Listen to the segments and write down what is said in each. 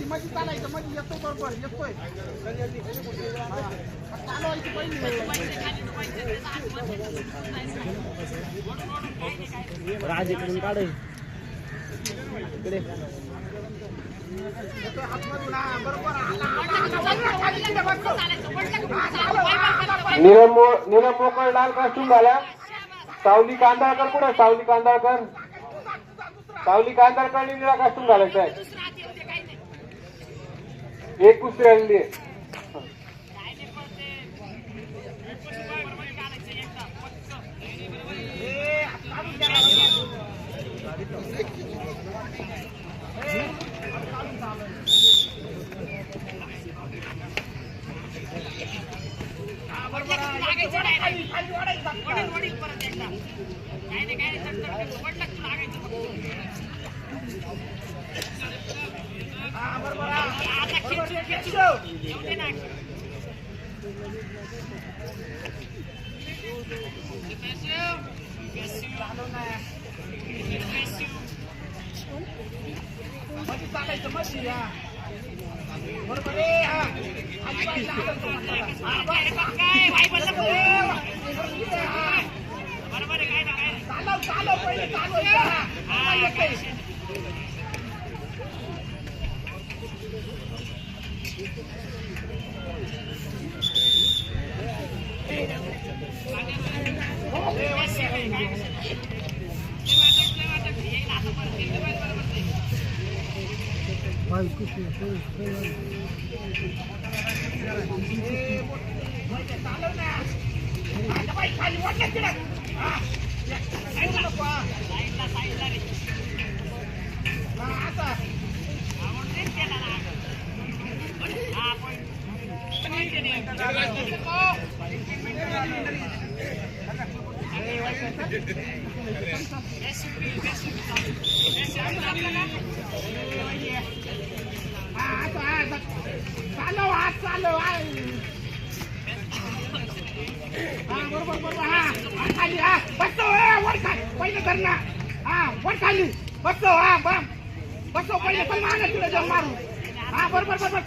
मध्ये चालायचं मध्ये येतो बरोबर येतोय चालवायची राजेकडून काढ इकडे नीरम मोकळ लाल कास्टूम घाला. सावली कांदाळकर कुठे? सावली कांदाळकर निळा कास्टूम घालायचा आहे. एक कुस्ती आलेली आहे.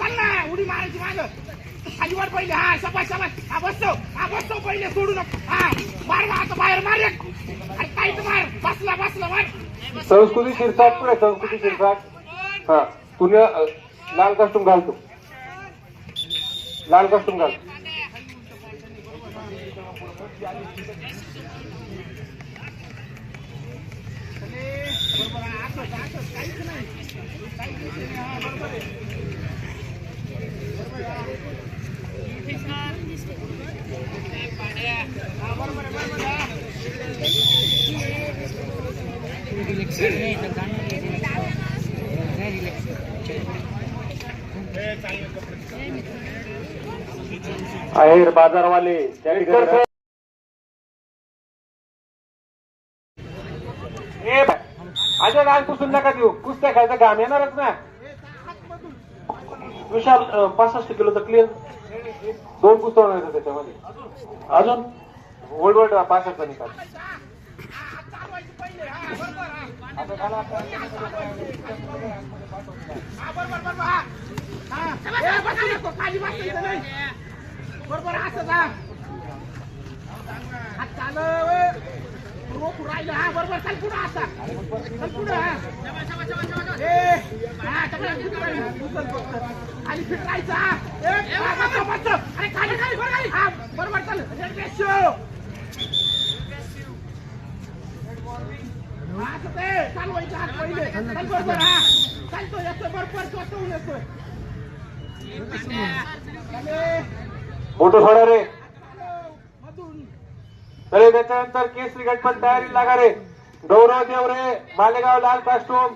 चाल ना उडी मारायची माग खाली वर पहिले शाबास बसतो पहिले सोडू नको मार आता बाहेर मार अरे काय मार बसला मार. संस्कृती शिरसाट पुढे संस्कृती शिरसाट तुला लाल कास्टूम घालतो. लाल कास्टूम घाल. आहेर बाजारवाले अजय आज पुसून नका देऊ. कुस्त्या खायचा घाम येणारच ना. विशाल 65 किलोचा क्लिअर 2 कुस्त्या होणार त्याच्यामध्ये. अजून ओल्ड 65चा निकाल. बरोबर असं रोखू राहिलं बरोबर चाल पुढं असा चल पुढं खाली फिट राहायचं अरे खाली बरोबर चल चालवायचं हात पहिले चल बरोबर चालतो येतोय बरोबर स्वतःहून येतोय. फोटो सोडा रे. चले त्याच्यानंतर केसरी गटपत तयारी लागा रे. गौरव देवरे मालेगाव लाल कास्टूम,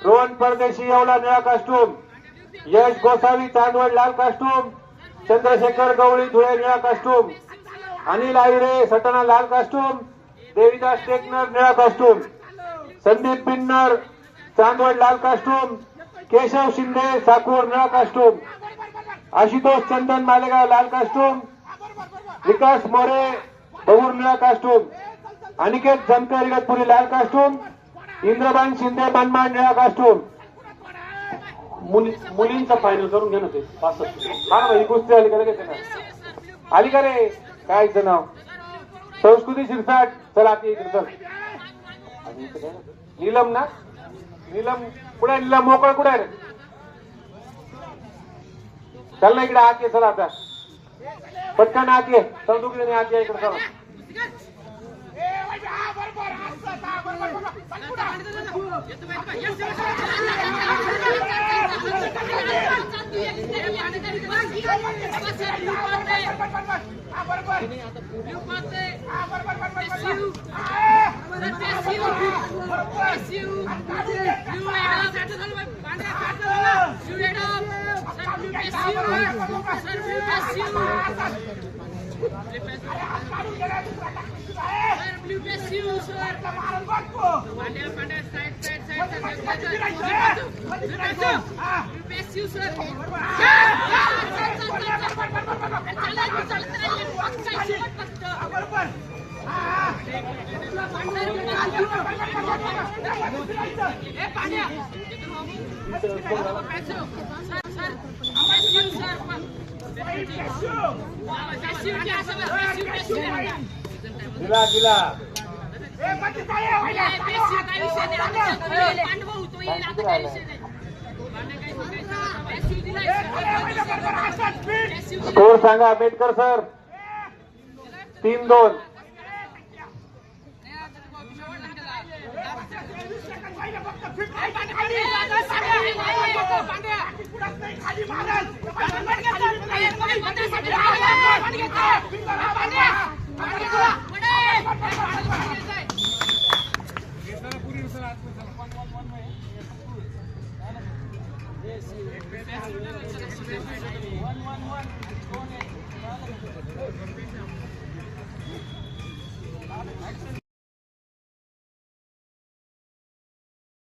रोहन परदेशी येवला निळा कास्टूम, यश गोसावी चांदवड लाल कास्टूम, चंद्रशेखर गवळी धुळे निळा कास्टूम, अनिल आहिरे सटाणा लाल कास्टूम, देवीदास टेकनर निळा कास्टूम, संदीप पिन्नर चांदवड लाल कास्टूम, केशव शिंदे साकूर निळा कास्टूम, आशुतोष चंदन मालेगाव लाल कास्टूम, विकास मोरे बहूर निळा कास्टूम, अनिकेत जमकर इगतपुरी लाल कास्टूम, इंद्रबान शिंदे मनमाड निळा कास्टूम. मुलींचा फायनल करून घ्या ना ते 65. हा ना ही कुस्ती आली का लगेच आली का रे? काय हिचं नाव? संस्कृती शिरसाट. चला ती इकडे चल. नीलम ना? नीलम कुठे? नीलम मोकळ कुठे रे? चल ना इकडे आत ये. चला आता पटकन आत ये. चौधुक जणी आत ये इकडे. चला दिला दिला. स्कोर सांगा आंबेडकर सर. 3-2.